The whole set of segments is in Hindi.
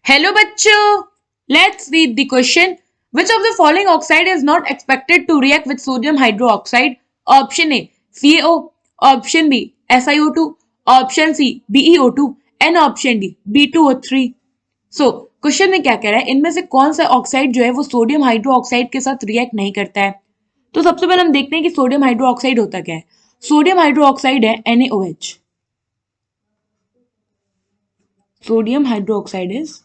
Hello bachcho, let's read the question. Which of the following oxide is not expected to react with sodium hydroxide? Option A CaO, option B SiO2, option C BeO2 and option D B2O3. So question में क्या कह रहा है, इनमें से कौन सा ऑक्साइड जो है वो सोडियम हाइड्रोक्साइड के साथ रिएक्ट नहीं करता है। तो सबसे पहले हम देखते हैं कि सोडियम हाइड्रोक्साइड होता क्या है। सोडियम हाइड्रोक्साइड है NaOH। सोडियम हाइड्रोक्साइड इज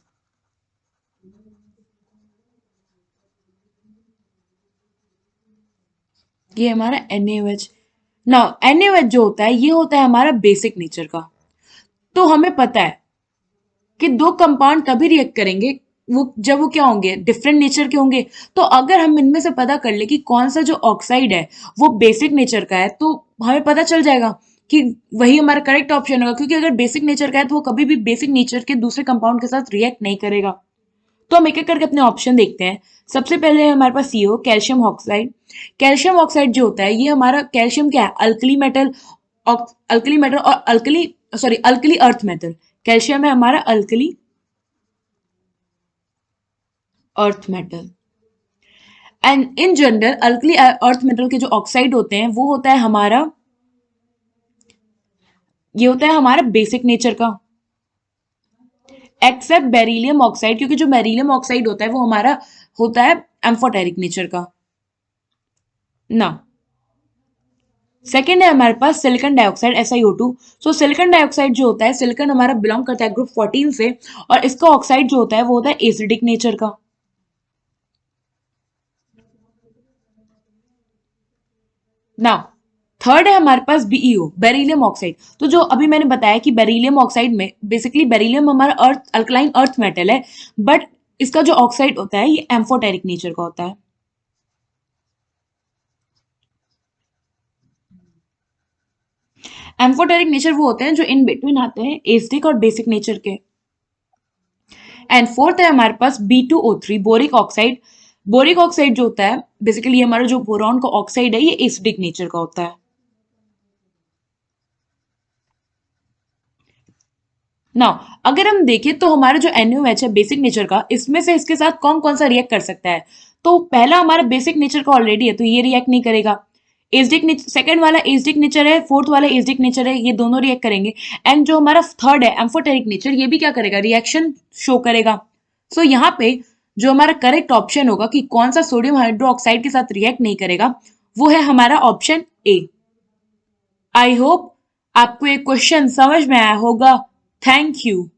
ये हमारा NaOH। नाउ NaOH जो होता है ये होता है हमारा बेसिक नेचर का। तो हमें पता है कि दो कंपाउंड तभी रिएक्ट करेंगे वो जब वो क्या होंगे, डिफरेंट नेचर के होंगे। तो अगर हम इनमें से पता कर ले कि कौन सा जो ऑक्साइड है वो बेसिक नेचर का है तो हमें पता चल जाएगा कि वही हमारा करेक्ट ऑप्शन होगा, क्योंकि अगर बेसिक नेचर का है तो वो कभी भी बेसिक नेचर के दूसरे कंपाउंड के साथ रिएक्ट नहीं करेगा। तो हम एक एक करके अपने ऑप्शन देखते हैं। सबसे पहले है हमारे पास CO calcium oxide. Calcium oxide जो होता है ये हमारा कैल्शियम क्या है, अल्कली मेटल, अल्कली मेटल और अल्कली अर्थ मेटल। कैल्शियम है हमारा alkali earth metal. And in general alkali earth metal के जो ऑक्साइड होते हैं वो होता है हमारा, ये होता है हमारा बेसिक नेचर का, एक्सेप्ट बेरिलियम ऑक्साइड, क्योंकि जो बेरिलियम ऑक्साइड होता है वो हमारा होता है एम्फोटेरिक नेचर का ना। सेकेंड है हमारे पास सिलिकॉन डाइऑक्साइड SiO2। सो सिलिकॉन डाइऑक्साइड जो होता है, सिलिकॉन हमारा बिलोंग करता है ग्रुप 14 से और इसका ऑक्साइड जो होता है वो होता है एसिडिक नेचर का। नाउ थर्ड है हमारे पास BeO बेरिलियम ऑक्साइड। तो जो अभी मैंने बताया कि बेरिलियम ऑक्साइड में बेसिकली बेरिलियम हमारा अर्थ अल्कलाइन अर्थ मेटल है, बट इसका जो ऑक्साइड होता है ये एम्फोटेरिक नेचर का होता है। एम्फोटेरिक नेचर वो होते हैं जो इन बिटवीन आते हैं एसिडिक और बेसिक नेचर के। एंड फोर्थ है हमारे पास B2O3 boric oxide. Boric oxide जो होता है बेसिकली हमारा जो बोरॉन का ऑक्साइड है ये एसिडिक नेचर का होता है। नाउ अगर हम देखें तो हमारा जो NaOH है बेसिक नेचर का, इसमें से इसके साथ कौन कौन सा रिएक्ट कर सकता है। तो पहला हमारा बेसिक नेचर का ऑलरेडी है तो ये रिएक्ट नहीं करेगा। एसिडिक नेचर सेकंड वाला एसिडिक नेचर है, फोर्थ वाला एसिडिक नेचर है, ये दोनों रिएक्ट करेंगे। एंड जो हमारा थर्ड है एम्फोटेरिक नेचर, ये भी क्या करेगा, रिएक्शन शो करेगा। सो यहाँ पे जो हमारा करेक्ट ऑप्शन होगा कि कौन सा सोडियम हाइड्रोक्साइड के साथ रिएक्ट नहीं करेगा, वो है हमारा ऑप्शन ए। आई होप आपको ये क्वेश्चन समझ में आया होगा। Thank you.